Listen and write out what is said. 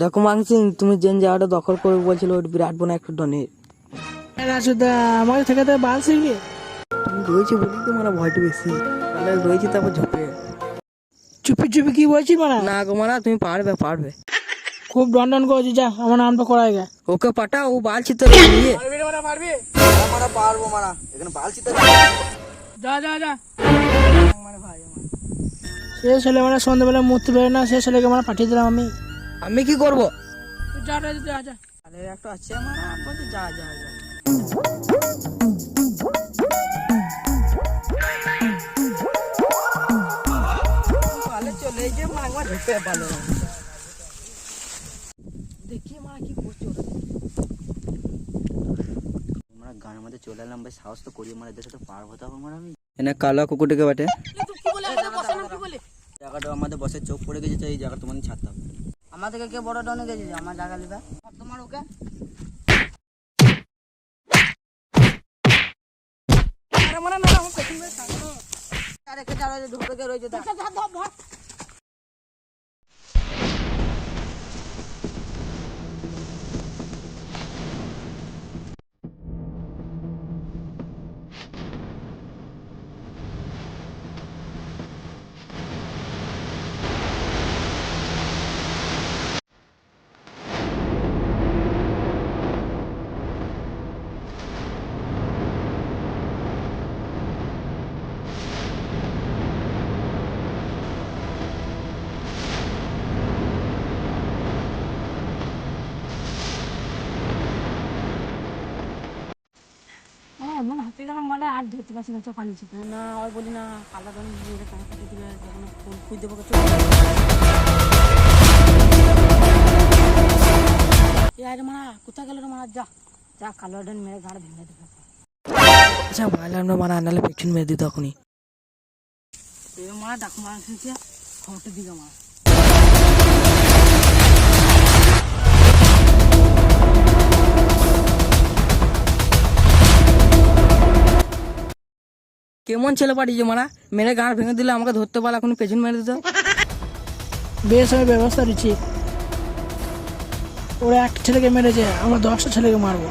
দেখো মাংসিং, তুমি যে জায়গাটা দখল করে বলছিল ওটা বিরাট বড় একটা ডনের। আমাকে থেকে তো বাল শিখবি। তুমি রয়েছে বলেই তো মানে ভয়টা বেশি, তাহলে রয়েছে তারপর ঝোপে। চুপি চুপি কি বলছিস মারা? না গো মারা, তুমি পারবে পারবে। খুব ডন ডন করছি, যা আমার নামটা করাই গে। ওকে পাঠা, ও বালছি তো নিয়ে মারা পারবো মারা, এখানে বালছি তো। যা যা যা। সে ছেলে মানে সন্ধ্যাবেলা মূর্তি বেরো না, সে ছেলেকে মানে পাঠিয়ে দিলাম আমি। আমি কি করবো? যা যা যা যা। আরে একটা আছে মারা, বলতে যা যা যা। পালে চলে যে মা একবার ঢুকে পালো। দেখি মা কি করছে ওরা। আমরা গানের মধ্যে চলে এলাম, ভাই সাহস তো করি, মানে এদের সাথে পারবো তো আমরা। আমি এনে কালো কুকুরটাকে বাটে জায়গাটা আমাদের বসে চোখ পড়ে গেছে, এই জায়গা তোমাদের ছাড়তে হবে। আমাদেরকে কে বড় ডনে গেছে আমার জায়গা লিবা তোমার ওকে। আরে মারা না, আমার পেছন মেরে ছাড়ো। আরে কে চাড়ো যে ঢুকে কে রইছে তা। আমার হাতে গেলাম বলে আর ধরতে পারছি না, চোখ পালিয়েছি। না আর বলি না, কালা ডন দিয়ে কানে কাটে দিলে যখন ফুল খুঁজ দেবো। আরে মারা কোথায় গেল রে মারা? যা যা, কালো ডন মেরে গাড় ভেঙে দেবে। আচ্ছা ভাইলাম না মারা, আনালে পেছন মেরে দিত এখনই। মারা ডাক মারা খেয়েছে খবরটা দিকে মারা। কেমন ছেলে পাঠিয়েছে মারা, মেরে গাঁড় ভেঙে দিলে আমাকে ধরতে পারলে এখন পেছন মেরে দিত। বেশ আমি ব্যবস্থা দিচ্ছি। ওরা একটা ছেলেকে মেরেছে, আমরা 10টা ছেলেকে মারবো।